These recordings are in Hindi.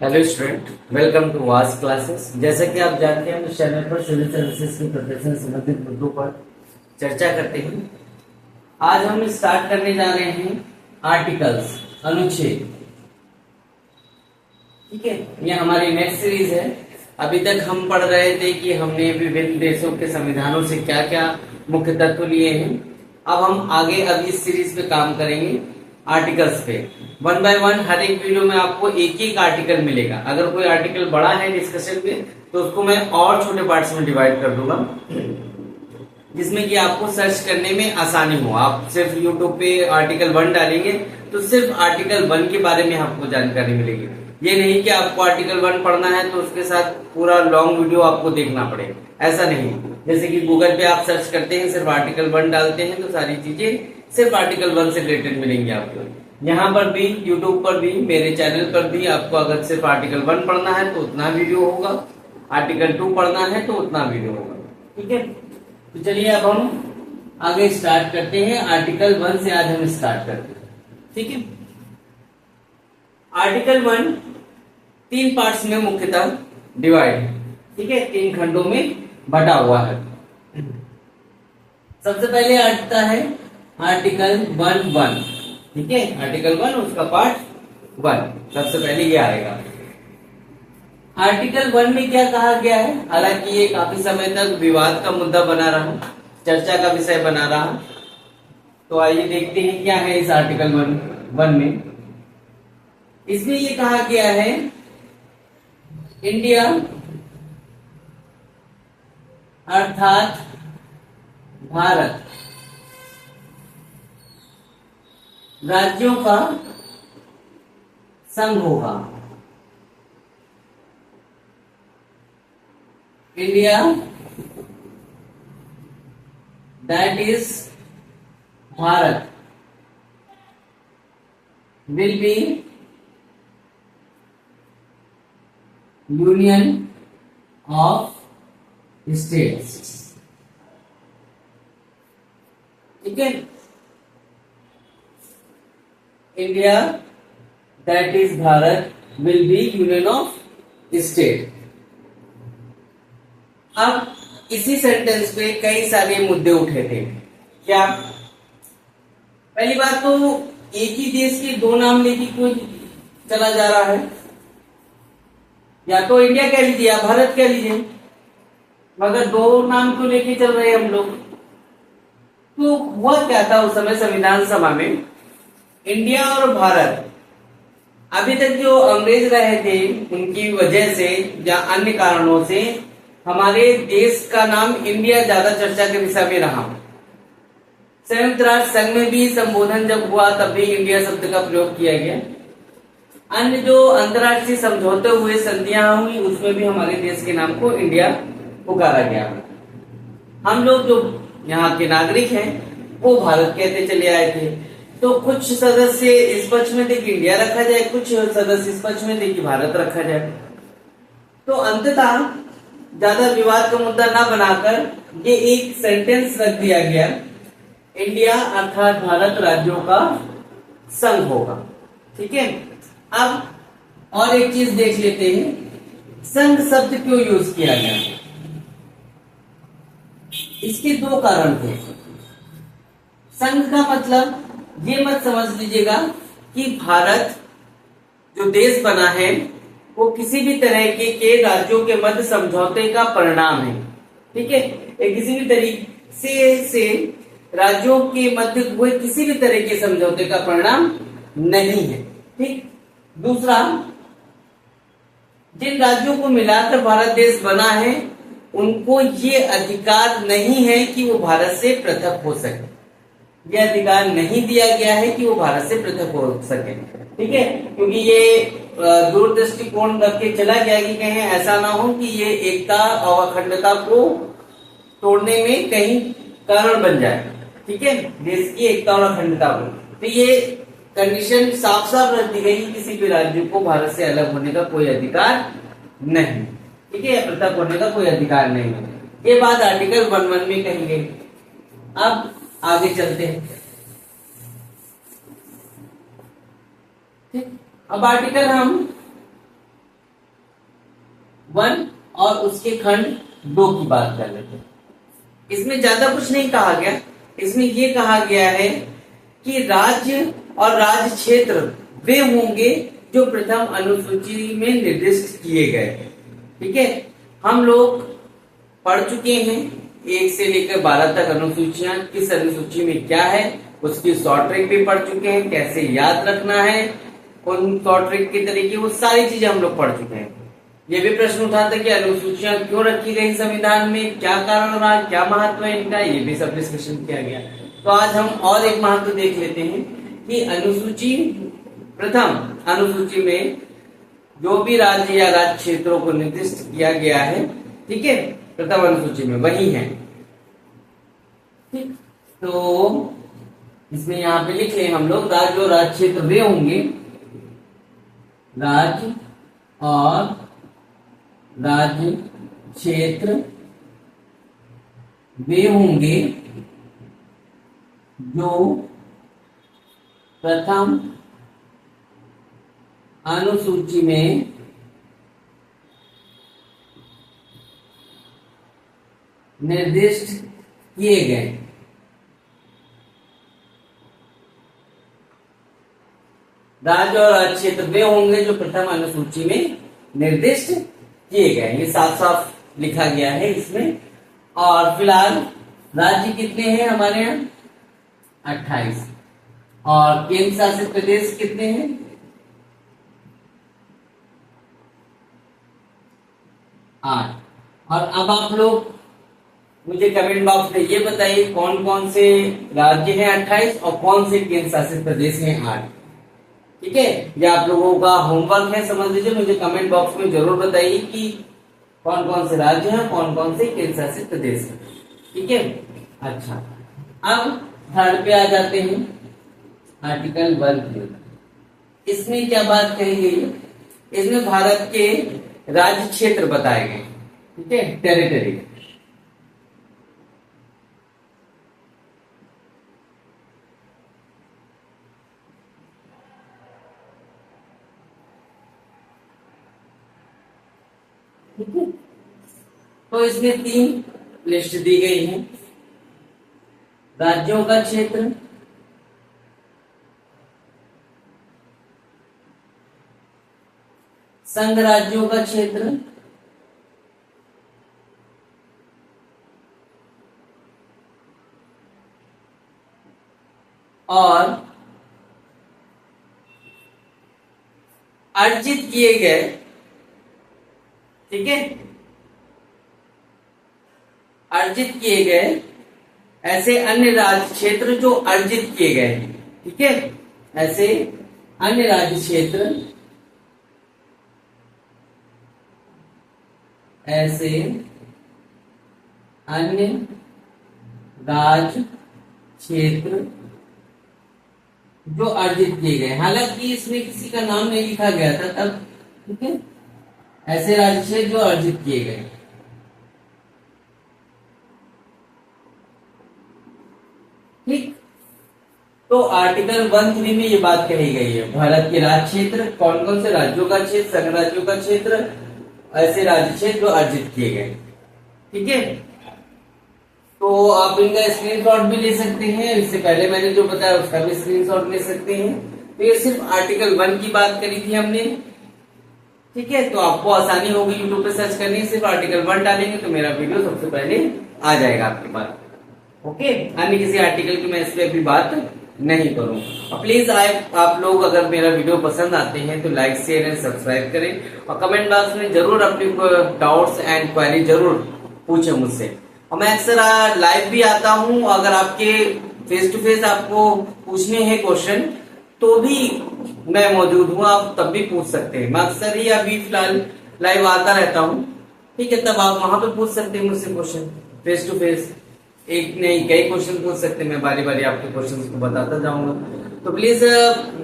हेलो स्टूडेंट, वेलकम टू वास क्लासेस। जैसा कि आप जानते हैं, हम इस चैनल पर सिविल सर्विसेज की प्रिपरेशन से संबंधित मुद्दों पर चर्चा करते हैं। आज हम स्टार्ट करने जा रहे हैं आर्टिकल्स, अनुच्छेद। ठीक है, ये हमारी नेक्स्ट सीरीज है। अभी तक हम पढ़ रहे थे कि हमने विभिन्न देशों के संविधानों से क्या क्या मुख्य तत्व लिए हैं। अब हम आगे इस सीरीज पे काम करेंगे आर्टिकल्स पे। वन बाय वन हर एक वीडियो में आपको एक एक आर्टिकल मिलेगा। अगर कोई आर्टिकल बड़ा है डिस्कशन में तो उसको मैं और छोटे पार्ट्स में डिवाइड कर दूंगा, जिसमें कि आपको सर्च करने में आसानी हो। आप सिर्फ यूट्यूब पे आर्टिकल 1 डालेंगे तो सिर्फ आर्टिकल 1 के बारे में आपको जानकारी मिलेगी। ये नहीं कि आपको आर्टिकल 1 पढ़ना है तो उसके साथ पूरा लॉन्ग वीडियो आपको देखना पड़े, ऐसा नहीं। जैसे कि गूगल पे आप सर्च करते हैं, सिर्फ आर्टिकल 1 डालते हैं तो सारी चीजें सिर्फ आर्टिकल 1 से रिलेटेड मिलेंगी आपको। यहाँ पर भी, यूट्यूब पर भी, मेरे चैनल पर भी आपको अगर सिर्फ आर्टिकल 1 पढ़ना है तो उतना वीडियो होगा, आर्टिकल 2 पढ़ना है तो उतना वीडियो होगा। ठीक है, तो चलिए अब हम आगे स्टार्ट करते हैं। आर्टिकल 1 से आज हम स्टार्ट करते हैं। ठीक है, आर्टिकल 1 3 पार्ट्स में मुख्यतः डिवाइड है। ठीक है, 3 खंडों में बटा हुआ है। सबसे पहले आता है आर्टिकल 1(1). ठीक है, आर्टिकल 1 उसका पार्ट 1 सबसे पहले ये आएगा। आर्टिकल 1 में क्या कहा गया है, हालांकि ये काफी समय तक विवाद का मुद्दा बना रहा, चर्चा का विषय बना रहा। तो आइए देखते हैं क्या है इस आर्टिकल 1 में। इसमें ये कहा गया है, इंडिया अर्थात भारत राज्यों का संघ होगा। India that is Bharat will be union of states. ठीक है, India that is Bharat will be union of state. अब इसी सेंटेंस पे कई सारे मुद्दे उठे थे। क्या, पहली बात तो एक ही देश के 2 नाम लेके कोई चला जा रहा है। या तो इंडिया कह लीजिए या भारत कह लीजिए, मगर 2 नाम क्यों लेके चल रहे हैं हम लोग। तो हुआ क्या था उस समय संविधान सभा में, इंडिया और भारत, अभी तक जो अंग्रेज रहे थे उनकी वजह से या अन्य कारणों से हमारे देश का नाम इंडिया ज्यादा चर्चा के विषय में रहा। संयुक्त राष्ट्र संघ में भी संबोधन जब हुआ तब भी इंडिया शब्द का प्रयोग किया गया। अन्य जो अंतर्राष्ट्रीय समझौते हुए, संधियां हुई, उसमें भी हमारे देश के नाम को इंडिया पुकारा गया। हम लोग जो यहाँ के नागरिक हैं वो भारत कहते चले आए थे। तो कुछ सदस्य इस पक्ष में थे कि इंडिया रखा जाए, कुछ सदस्य इस पक्ष में थे कि भारत रखा जाए। तो अंततः ज्यादा विवाद का मुद्दा ना बनाकर ये एक सेंटेंस रख दिया गया, इंडिया अर्थात भारत राज्यों का संघ होगा। ठीक है, अब और एक चीज देख लेते हैं, संघ शब्द क्यों यूज किया गया। इसके 2 कारण थे। संघ का मतलब ये मत समझ लीजिएगा कि भारत जो देश बना है वो किसी भी तरह के राज्यों के मध्य समझौते का परिणाम है। ठीक है, ये किसी भी तरीके से राज्यों के मध्य हुए किसी भी तरह के समझौते का परिणाम नहीं है। ठीक, दूसरा, जिन राज्यों को मिलाकर भारत देश बना है उनको ये अधिकार नहीं है कि वो भारत से पृथक हो सके। यह अधिकार नहीं दिया गया है कि वो भारत से पृथक हो सके। ठीक है, क्योंकि ये दूरदृष्टिकोण करके चला गया कि कहीं ऐसा ना हो कि ये एकता और अखंडता को तोड़ने में कहीं कारण बन जाए। ठीक है, देश की एकता और अखंडता को। तो ये कंडीशन साफ साफ रख दी गई, किसी भी राज्य को भारत से अलग होने का कोई अधिकार नहीं। ठीक है, पृथक होने का कोई अधिकार नहीं है। ये बात आर्टिकल 1(1) में कही गई। अब आगे चलते हैं। ठीक, अब आर्टिकल हम 1 और उसके खंड 2 की बात कर लेते हैं। इसमें ज्यादा कुछ नहीं कहा गया, इसमें ये कहा गया है कि राज्य और राज्य क्षेत्र वे होंगे जो प्रथम अनुसूची में निर्दिष्ट किए गए। ठीक है, हम लोग पढ़ चुके हैं 1 से लेकर 12 तक अनुसूचियां, किस अनुसूची में क्या है उसकी शॉर्ट ट्रिक भी पढ़ चुके हैं, कैसे याद रखना है उन शॉर्ट ट्रिक के तरीके, वो सारी चीजें हम लोग पढ़ चुके हैं। ये भी प्रश्न उठा था कि अनुसूचियां क्यों रखी गई संविधान में, क्या कारण रहा, क्या महत्व है इनका, ये भी सब डिस्कशन किया गया। तो आज हम और एक महत्व देख लेते हैं कि अनुसूची, प्रथम अनुसूची में जो भी राज्य या राज्य क्षेत्रों को निर्दिष्ट किया गया है, ठीक है, प्रथम अनुसूची में वही है। ठीक, तो इसमें यहाँ पे लिख लें हम लोग, राज्य और राज्य क्षेत्र वे होंगे, राज्य और राज्य क्षेत्र वे होंगे जो प्रथम अनुसूची में निर्दिष्ट किए गए। राज्य और राज्य क्षेत्र वे होंगे जो प्रथम अनुसूची में निर्दिष्ट किए गए, ये साफ साफ लिखा गया है इसमें। और फिलहाल राज्य कितने हैं हमारे यहाँ? 28। और केंद्र शासित प्रदेश कितने हैं? 8। और अब आप लोग मुझे कमेंट बॉक्स में ये बताइए कौन कौन से राज्य हैं 28 और कौन से केंद्र शासित प्रदेश हैं 8। ठीक है, ये आप लोगों का होमवर्क है, समझ लीजिए। मुझे कमेंट बॉक्स में जरूर बताइए कि कौन कौन से राज्य हैं, कौन कौन से केंद्र शासित प्रदेश हैं। ठीक है, अच्छा, अब थर्ड पे आ जाते हैं, आर्टिकल 1। इसमें क्या बात कही गई है? इसमें भारत के राज्य क्षेत्र बताए गए। ठीक है, टेरिटरी। ठीक है, तो इसमें 3 लिस्ट दी गई है। राज्यों का क्षेत्र, संघ राज्यों का क्षेत्र, और अर्जित किए गए, ठीक है, अर्जित किए गए ऐसे अन्य राज्य क्षेत्र जो अर्जित किए गए। ठीक है, ऐसे अन्य राज्य क्षेत्र, ऐसे अन्य राज्य क्षेत्र जो अर्जित किए गए। हालांकि इसमें किसी का नाम नहीं लिखा गया था तब। ठीक है, ऐसे राज्य क्षेत्र जो अर्जित किए गए। ठीक, तो आर्टिकल 1(3) में ये बात कही गई है, भारत के राज्य क्षेत्र, कौन कौन से राज्यों का क्षेत्र, संघ राज्यों का क्षेत्र, ऐसे राज्य क्षेत्र जो अर्जित किए गए। ठीक है, तो आप इनका स्क्रीनशॉट भी ले सकते हैं, इससे पहले मैंने जो बताया उसका भी स्क्रीनशॉट ले सकते हैं। तो ये सिर्फ आर्टिकल 1 की बात करी थी हमने। ठीक है, तो आपको आसानी होगी यूट्यूब पे सर्च करनी, सिर्फ आर्टिकल 1 डालेंगे तो मेरा वीडियो सबसे पहले आ जाएगा आपके पास। ओके, अन्य किसी आर्टिकल की मैं इस पे अभी बात नहीं करूं। और प्लीज आप लोग अगर मेरा वीडियो पसंद आते हैं तो लाइक शेयर एंड सब्सक्राइब करें और कमेंट बॉक्स में जरूर अपनी डाउट्स एंड क्वेरी जरूर पूछें मुझसे। और मैं अक्सर लाइव भी आता हूं, अगर आपके फेस टू फेस आपको पूछने हैं क्वेश्चन तो भी मैं मौजूद हूँ, आप तब भी पूछ सकते हैं। मैं अक्सर ही अभी फिलहाल लाइव आता रहता हूँ। ठीक है, तब आप वहां पे पूछ सकते हैं मुझसे क्वेश्चन फेस टू फेस, एक नहीं कई क्वेश्चन पूछ सकते हैं, मैं बारी बारी आपके क्वेश्चन को बताता जाऊंगा। तो प्लीज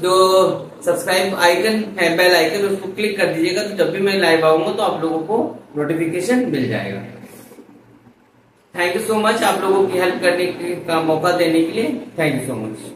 जो सब्सक्राइब आइकन है, बेल आइकन, उसको क्लिक कर दीजिएगा, तो जब भी मैं लाइव आऊंगा तो आप लोगों को नोटिफिकेशन मिल जाएगा। थैंक यू सो मच, आप लोगों की हेल्प करने का मौका देने के लिए थैंक यू सो मच।